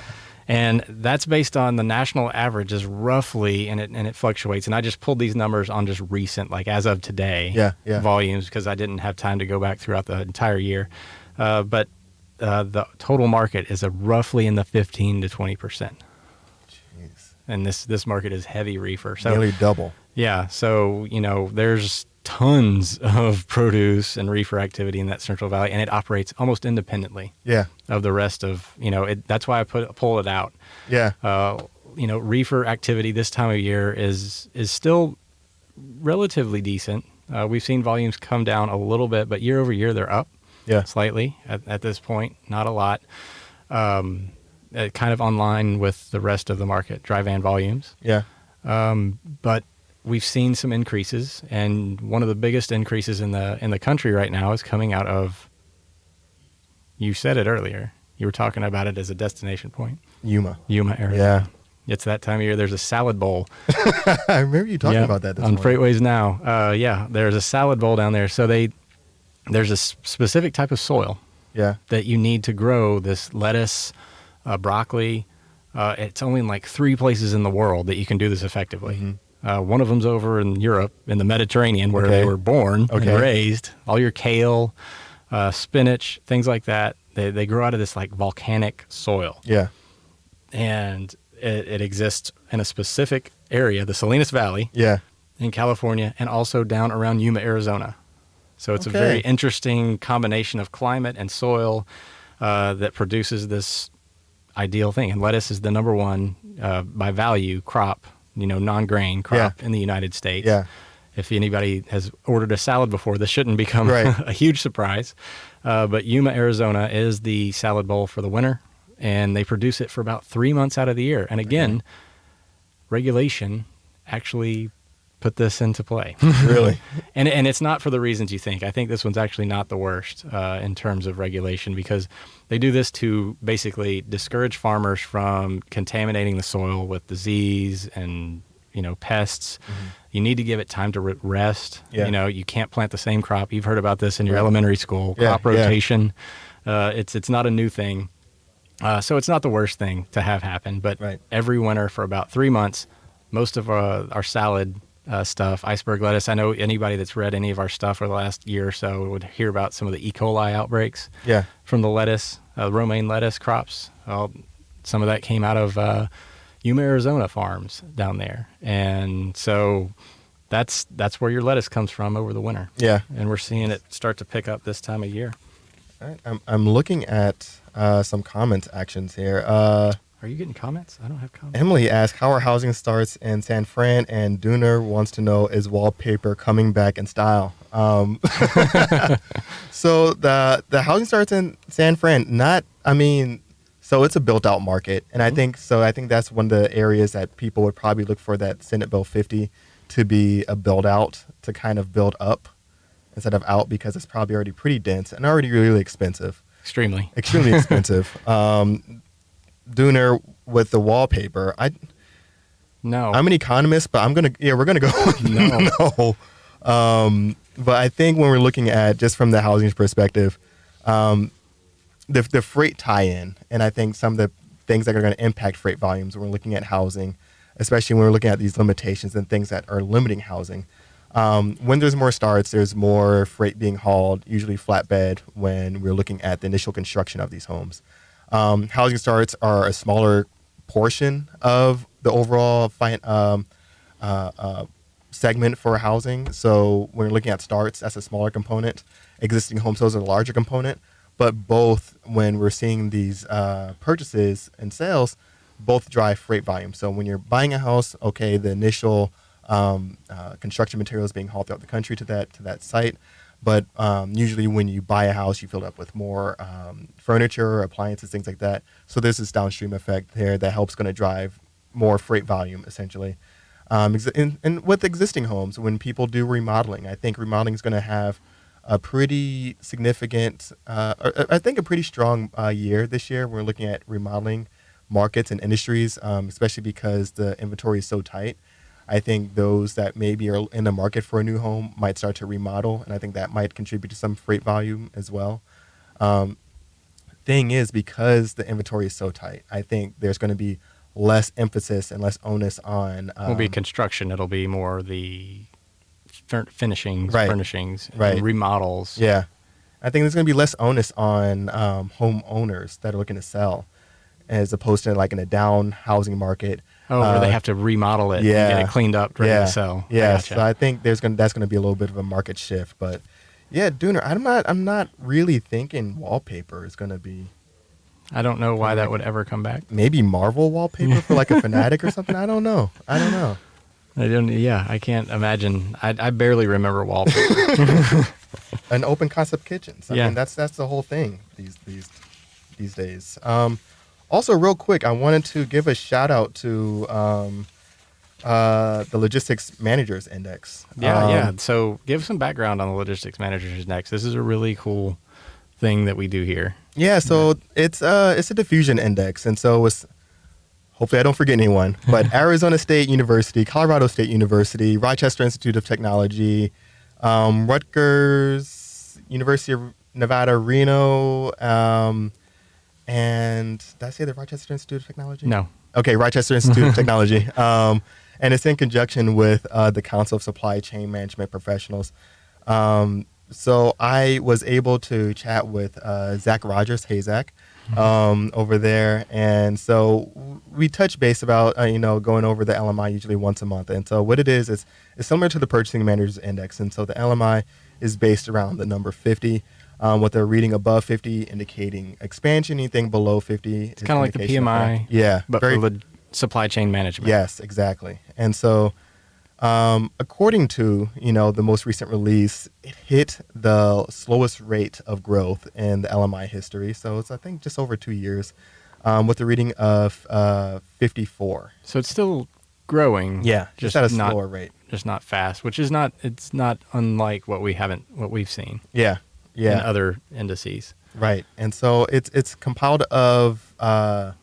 And that's based on the national average is roughly, and it fluctuates. And I just pulled these numbers on just recent, like as of today, volumes, because I didn't have time to go back throughout the entire year. But the total market is roughly in the 15 to 20%. Jeez. And this market is heavy reefer. So nearly double. Yeah. So, there's tons of produce and reefer activity in that Central Valley, and it operates almost independently of the rest of, that's why I pull it out. Reefer activity this time of year is still relatively decent. We've seen volumes come down a little bit, but year over year they're up slightly at this point, not a lot. Kind of online with the rest of the market, dry van volumes. But we've seen some increases, and one of the biggest increases in the country right now is coming out of, you said it earlier, you were talking about it as a destination point. Yuma, Arizona. It's that time of year. There's a salad bowl. I remember you talking about that this on morning. FreightWaves now. There's a salad bowl down there. So there's a specific type of soil that you need to grow this lettuce, broccoli. It's only in like 3 places in the world that you can do this effectively. One of them's over in Europe, in the Mediterranean, where they were born and raised. All your kale, spinach, things like that, they grow out of this like volcanic soil. And it exists in a specific area, the Salinas Valley in California, and also down around Yuma, Arizona. So it's a very interesting combination of climate and soil that produces this ideal thing. And lettuce is the number one by value crop, non-grain crop in the United States. If anybody has ordered a salad before, this shouldn't become a huge surprise. But Yuma, Arizona is the salad bowl for the winter, and they produce it for about 3 months out of the year. And again, regulation actually put this into play. Really? And it's not for the reasons you think. I think this one's actually not the worst in terms of regulation, because they do this to basically discourage farmers from contaminating the soil with disease and pests. You need to give it time to rest. You can't plant the same crop. You've heard about this in your elementary school. Crop rotation. It's not a new thing. So it's not the worst thing to have happen. But every winter for about 3 months, most of our salad stuff, iceberg lettuce. I know anybody that's read any of our stuff for the last year or so would hear about some of the E. coli outbreaks from the lettuce. romaine lettuce crops. Well, some of that came out of Yuma, Arizona farms down there, and so that's where your lettuce comes from over the winter. Yeah. And we're seeing it start to pick up this time of year. All right. I'm looking at some comments actions here. Are you getting comments? I don't have comments. Emily asked, how are housing starts in San Fran? And Dooner wants to know, is Wallpaper coming back in style? So the housing starts in San Fran, so it's a built out market. And I think that's one of the areas that people would probably look for that Senate Bill 50 to be a build out, to kind of build up instead of out, because it's probably already pretty dense and already really expensive. Extremely expensive. Dooner, with the Wallpaper, No. I'm an economist, but we're gonna go with no. But I think when we're looking at just from the housing perspective, the freight tie-in, and I think some of the things that are going to impact freight volumes when we're looking at housing, especially when we're looking at these limitations and things that are limiting housing. When there's more starts, there's more freight being hauled, usually flatbed, when we're looking at the initial construction of these homes. Housing starts are a smaller portion of the overall segment for housing. So when we're looking at starts, that's a smaller component. Existing home sales are a larger component. But both, when we're seeing these purchases and sales, both drive freight volume. So when you're buying a house, okay, the initial construction materials being hauled throughout the country to that site. But usually when you buy a house, you fill it up with more furniture, appliances, things like that. So there's this downstream effect there that helps going to drive more freight volume, essentially. And with existing homes, when people do remodeling, I think remodeling is going to have a pretty significant, a pretty strong year this year. We're looking at remodeling markets and industries, especially because the inventory is so tight. I think those that maybe are in the market for a new home might start to remodel, and I think that might contribute to some freight volume as well. Thing is, because the inventory is so tight, I think there's going to be less emphasis and less onus on... It won't be construction. It'll be more the finishings, right, furnishings, right, and remodels. Yeah. I think there's going to be less onus on homeowners that are looking to sell, as opposed to like in a down housing market. Oh, where they have to remodel it and get it cleaned up, ready to sell. Yeah, Gotcha. So I think that's going to be a little bit of a market shift. But yeah, Dooner, I'm not really thinking Wallpaper is going to be... I don't know why that would ever come back. Maybe Marvel Wallpaper for like a Fanatic or something. I don't know. I can't imagine. I barely remember Wallpaper. An open concept kitchens. I Yeah. mean, that's the whole thing these days. Also, real quick, I wanted to give a shout out to the Logistics Managers Index. Yeah. So give some background on the Logistics Managers Index. This is a really cool thing that we do here. Yeah, so it's a diffusion index, and so it's, hopefully I don't forget anyone, but Arizona State University, Colorado State University, Rochester Institute of Technology, Rutgers, University of Nevada, Reno, and did I say the Rochester Institute of Technology? No. Okay, Rochester Institute of Technology. And it's in conjunction with the Council of Supply Chain Management Professionals. So I was able to chat with Zach Rogers, hey Zach, over there. And so we touched base about, going over the LMI usually once a month. And so what it is it's similar to the Purchasing Managers Index. And so the LMI is based around the number 50. With a reading above 50 indicating expansion, anything below 50 It's kind of like the PMI, but for the supply chain management. Yes, exactly. And so according to, the most recent release, it hit the slowest rate of growth in the LMI history. So it's, I think, just over 2 years with a reading of 54. So it's still growing. Yeah, just at a slower rate. Just not fast, which is it's not unlike what we've seen. Yeah. In other indices. Right. And so it's compiled of, I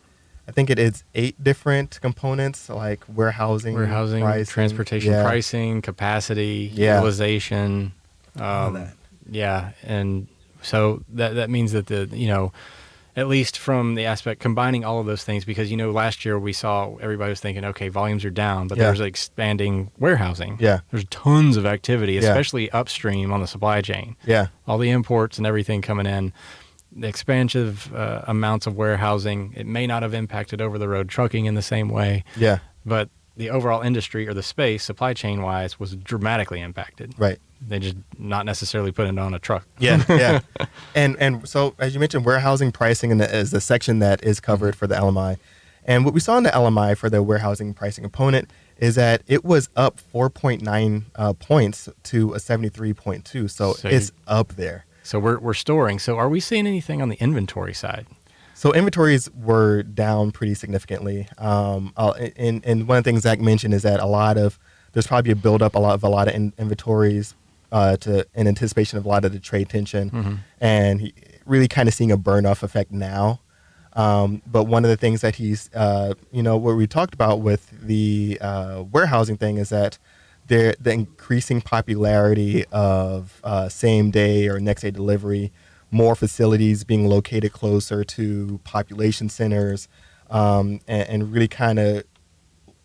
think it is 8 different components, like warehousing, pricing, transportation pricing, capacity, utilization. All that. Yeah. And so that means that at least from the aspect combining all of those things, because, last year we saw everybody was thinking, okay, volumes are down, but there's expanding warehousing. Yeah. There's tons of activity, especially upstream on the supply chain. Yeah. All the imports and everything coming in. the expansive amounts of warehousing, it may not have impacted over-the-road trucking in the same way. Yeah. But the overall industry or the space, supply chain-wise, was dramatically impacted. Right. They just not necessarily put it on a truck. Yeah, yeah. And so, as you mentioned, warehousing pricing is the section that is covered for the LMI. And what we saw in the LMI for the warehousing pricing component is that it was up 4.9 points to a 73.2. So it's up there. So we're storing. So are we seeing anything on the inventory side? So inventories were down pretty significantly. And one of the things Zach mentioned is that there's probably a buildup of a lot of inventories in anticipation of a lot of the trade tension, and really kind of seeing a burn-off effect now. But one of the things that he's, what we talked about with the warehousing thing is that the increasing popularity of same-day or next-day delivery, more facilities being located closer to population centers, and really kind of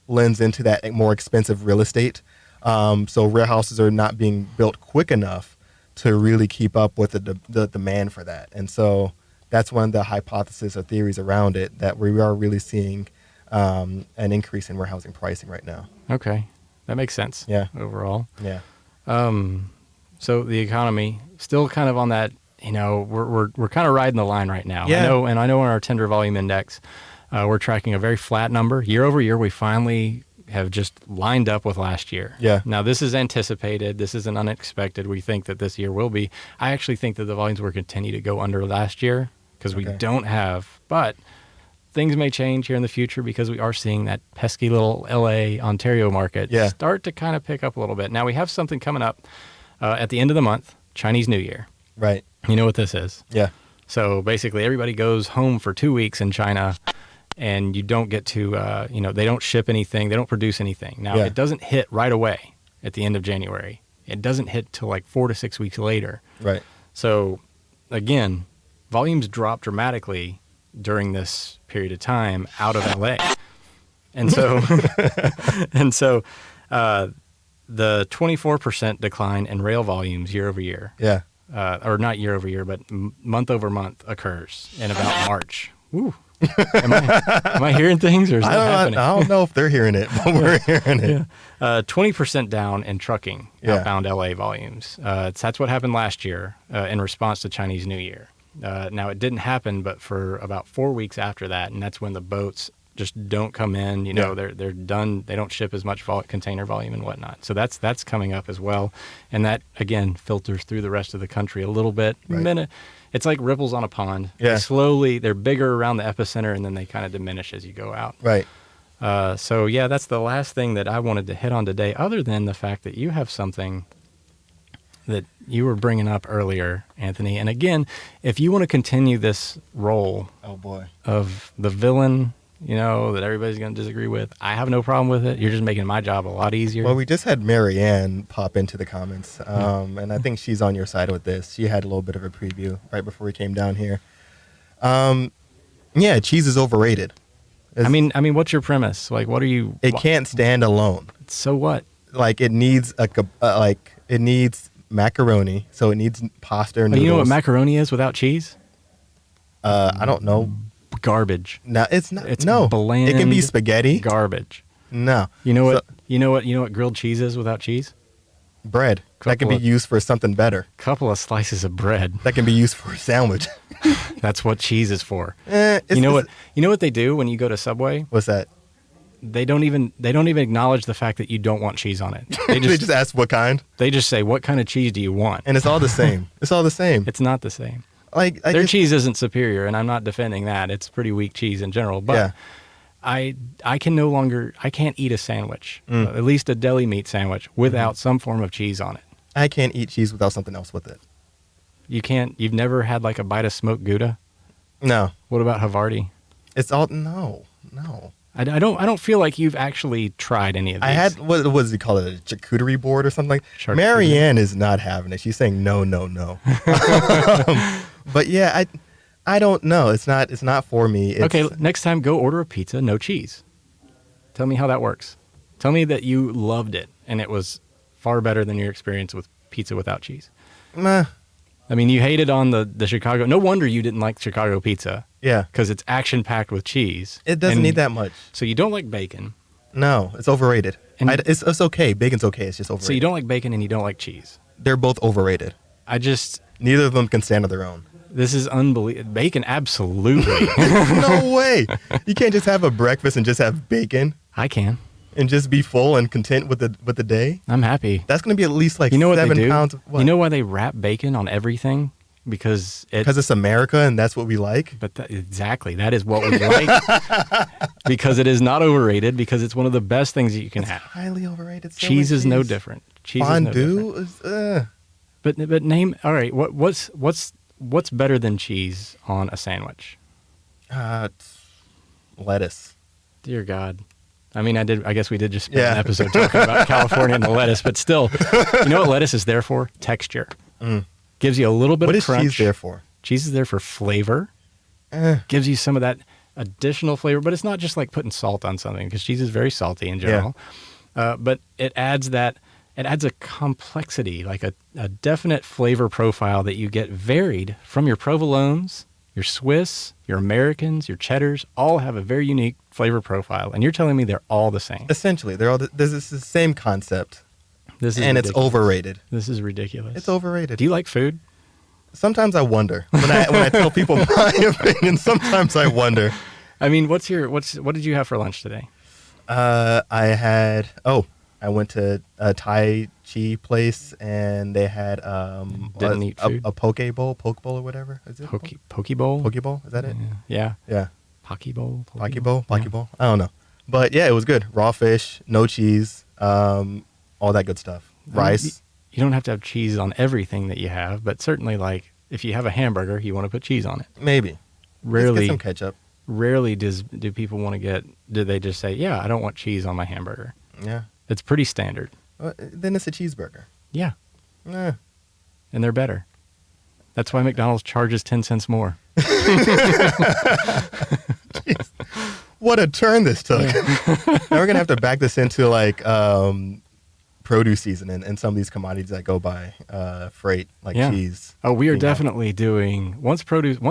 lends into that more expensive real estate. So warehouses are not being built quick enough to really keep up with the demand for that. And so that's one of the hypotheses or theories around it, that we are really seeing an increase in warehousing pricing right now. Okay. That makes sense. Yeah. Overall. Yeah. So the economy still kind of on that, we're kind of riding the line right now. Yeah. I know on our tender volume index, we're tracking a very flat number. Year over year, we finally have just lined up with last year. Yeah. Now, this is anticipated. This isn't unexpected. We think that this year will be. I actually think that the volumes will continue to go under last year because we don't have, but things may change here in the future because we are seeing that pesky little LA, Ontario market start to kind of pick up a little bit. Now, we have something coming up at the end of the month, Chinese New Year. Right. You know what this is? Yeah. So basically everybody goes home for 2 weeks in China, and you don't get to, they don't ship anything. They don't produce anything. Now, it doesn't hit right away at the end of January. It doesn't hit till like 4 to 6 weeks later. Right. So, again, volumes drop dramatically during this period of time out of LA. And so, the 24% decline in rail volumes year over year. Yeah. Or not year over year, but month over month occurs in about March. Woo. Am I hearing things, or is that happening? I don't know if they're hearing it, but we're hearing it. 20% down in trucking outbound LA volumes. That's what happened last year in response to Chinese New Year. Now, it didn't happen, but for about 4 weeks after that, and that's when the boats just don't come in. They're done. They don't ship as much container volume and whatnot. So that's coming up as well, and that again filters through the rest of the country a little bit. Right. It's like ripples on a pond. Yeah. They're bigger around the epicenter, and then they kind of diminish as you go out. Right. So that's the last thing that I wanted to hit on today, other than the fact that you have something that you were bringing up earlier, Anthony. And again, if you want to continue this role of the villain, that everybody's going to disagree with, I have no problem with it. You're just making my job a lot easier. Well, we just had Mary Ann pop into the comments, and I think she's on your side with this. She had a little bit of a preview right before we came down here. Cheese is overrated. I mean, what's your premise? Like, what are you? It can't stand alone. So what? Like, it needs it needs macaroni, so it needs pasta or noodles. You know what macaroni is without cheese? I don't know. Garbage. No, it's not. It's no, bland. It can be spaghetti. Garbage. No. You know what? You know what grilled cheese is without cheese? Bread. That can be used for something better. Couple of slices of bread. That can be used for a sandwich. What cheese is for. You know what they do when you go to Subway? What's that? They don't even acknowledge the fact that you don't want cheese on it. They just ask what kind. They just say, "What kind of cheese do you want?" And it's all the same. It's all the same. It's not the same. Their cheese isn't superior, and I'm not defending that. It's pretty weak cheese in general. But I can't eat a sandwich, at least a deli meat sandwich, without some form of cheese on it. I can't eat cheese without something else with it. You can't. You've never had like a bite of smoked Gouda? No. What about Havarti? It's all no. I don't feel like you've actually tried any of these. I had what does he call it? A charcuterie board or something like. Mary Ann is not having it. She's saying no. But yeah, I don't know. It's not for me. Okay, next time go order a pizza, no cheese. Tell me how that works. Tell me that you loved it and it was far better than your experience with pizza without cheese. I mean, you hated on the Chicago. No wonder you didn't like Chicago pizza. Yeah. Because it's action-packed with cheese. It doesn't And need that much. So you don't like bacon. No, it's overrated. And- It's okay. Bacon's okay. It's just overrated. So you don't like bacon and you don't like cheese. They're both overrated. Neither of them can stand on their own. This is unbelievable. Bacon, absolutely. No way. You can't just have a breakfast and just have bacon I can. and just be full and content with the day. I'm happy. That's going to be at least like You know what they 7 do? pounds of what? You know why they wrap bacon on everything? Because it's America and that's what we like. But exactly, that is what we like. Because it is not overrated. Because it's one of the best things that you can have. Highly overrated. So Cheese much is no different. Cheese Fondue is no different. is. But name. All right. What's better than cheese on a sandwich? Lettuce. Dear God. I mean, I guess we did just spend an episode talking about California and the lettuce, but still, you know what lettuce is there for? Texture. Gives you a little bit of crunch. What is cheese there for? Cheese is there for flavor. Gives you some of that additional flavor, but it's not just like putting salt on something because cheese is very salty in general. But it adds a complexity, like a definite flavor profile that you get varied from your provolones, your Swiss, your Americans, your cheddars, all have a very unique flavor profile. And you're telling me they're all the same. Essentially, this is the same concept. This is and ridiculous. It's overrated. This is ridiculous. It's overrated. Do you like food? Sometimes I wonder. When I tell people my opinion, sometimes I wonder. I mean, what did you have for lunch today? I went to a Tai Chi place and they had Didn't eat food? a poke bowl or whatever. Is it Poke bowl? Poke bowl? Is that it? Yeah. Yeah. Poke bowl? Poke bowl? I don't know. But yeah, it was good. Raw fish, no cheese, all that good stuff. Rice. You don't have to have cheese on everything that you have, but certainly, like, if you have a hamburger, you want to put cheese on it. Maybe. Let's get some ketchup. Rarely do people want to do they just say, yeah, I don't want cheese on my hamburger. Yeah. It's pretty standard. Then it's a cheeseburger. Yeah. Eh. And they're better. That's why McDonald's charges 10 cents more. Jeez. What a turn this took. Now we're going to have to back this into like produce season and some of these commodities that go by freight, like cheese. Oh, we are definitely doing, once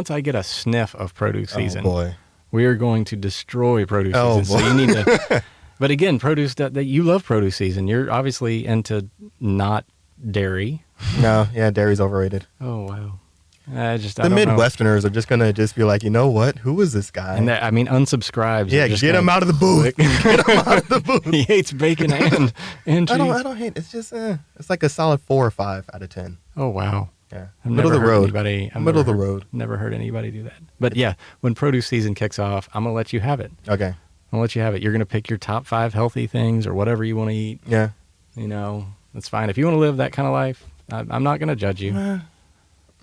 I get a sniff of produce season, boy. We are going to destroy produce season. So you need to, but again, produce that you love produce season. You're obviously into not dairy. No, yeah, dairy's overrated. Oh, wow. The Midwesterners are just going to just be like, you know what? Who is this guy? And unsubscribes. Yeah, get him out of the booth. Get him out of the booth. He hates bacon and cheese. I don't hate it. It's just, it's like a solid 4 or 5 out of 10. Oh, wow. Yeah. Middle of the road. Middle of the road. Never heard anybody do that. But yeah, when produce season kicks off, I'm going to let you have it. Okay. I'm going to let you have it. You're going to pick your top 5 healthy things or whatever you want to eat. Yeah. You know, that's fine. If you want to live that kind of life, I'm not going to judge you. I'm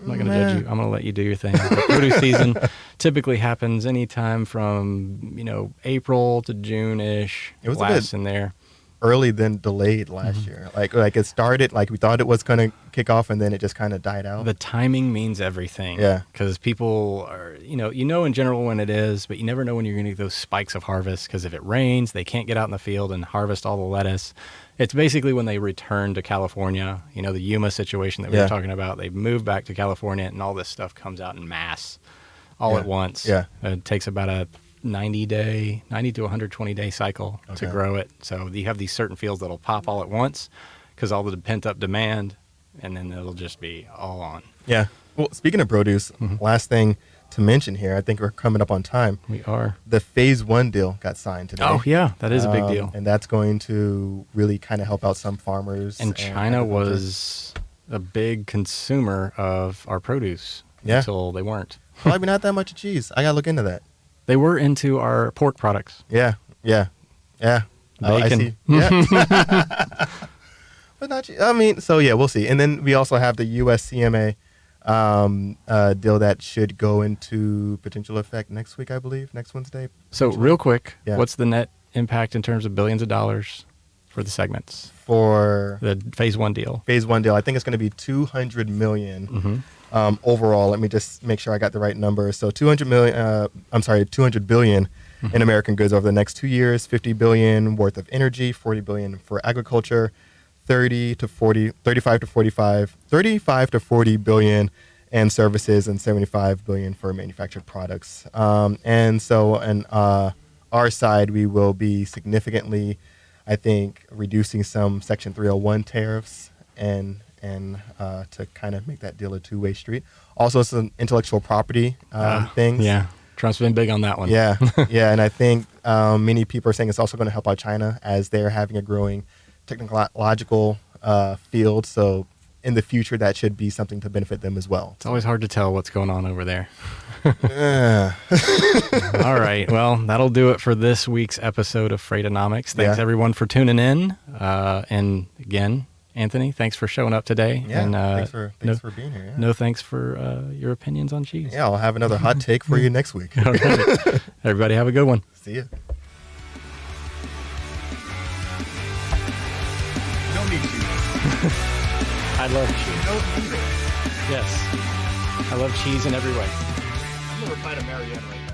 not going to judge you. I'm going to let you do your thing. But produce season typically happens anytime from, April to June-ish. It was lasts in there. Early then delayed last year. Like it started, like we thought it was going to kick off and then it just kind of died out. The timing means everything. Yeah. Because people are, in general when it is, but you never know when you're going to get those spikes of harvest because if it rains, they can't get out in the field and harvest all the lettuce. It's basically when they return to California, the Yuma situation that we were talking about. They move back to California and all this stuff comes out in mass all at once. Yeah. It takes about a 90 to 120-day cycle to grow it. So you have these certain fields that'll pop all at once because all the pent-up demand, and then it'll just be all on. Yeah. Well, speaking of produce, last thing to mention here, I think we're coming up on time. We are. The Phase 1 deal got signed today. Oh, yeah. That is a big deal. And that's going to really kind of help out some farmers. And China was a big consumer of our produce until they weren't. Probably not that much cheese. I got to look into that. They were into our pork products. Yeah. Bacon. I see. Yeah. But not, we'll see. And then we also have the USCMA deal that should go into potential effect next week, I believe, next Wednesday. So real quick, what's the net impact in terms of billions of dollars for the segments? For the Phase 1 deal. Phase 1 deal. I think it's going to be $200 million overall. Let me just make sure I got the right number. So $200 billion in American goods over the next 2 years, $50 billion worth of energy, $40 billion for agriculture, 35 to 40 billion and services, and 75 billion for manufactured products. And so on our side, we will be significantly, I think, reducing some Section 301 tariffs and to kind of make that deal a two-way street. Also, some intellectual property things. Yeah, Trump's been big on that one. Yeah, yeah, and I think many people are saying it's also going to help out China as they're having a growing technological field. So in the future, that should be something to benefit them as well. It's always hard to tell what's going on over there. Yeah. All right. Well, that'll do it for this week's episode of Freightonomics. Thanks, everyone, for tuning in. And again, Anthony, thanks for showing up today. Yeah, and, thanks for being here. Yeah. No thanks for your opinions on cheese. Yeah, I'll have another hot take for you next week. All right. Everybody have a good one. See ya. No need cheese. I love cheese. No need it. Yes. I love cheese in every way. I'm gonna reply to Marianne right now.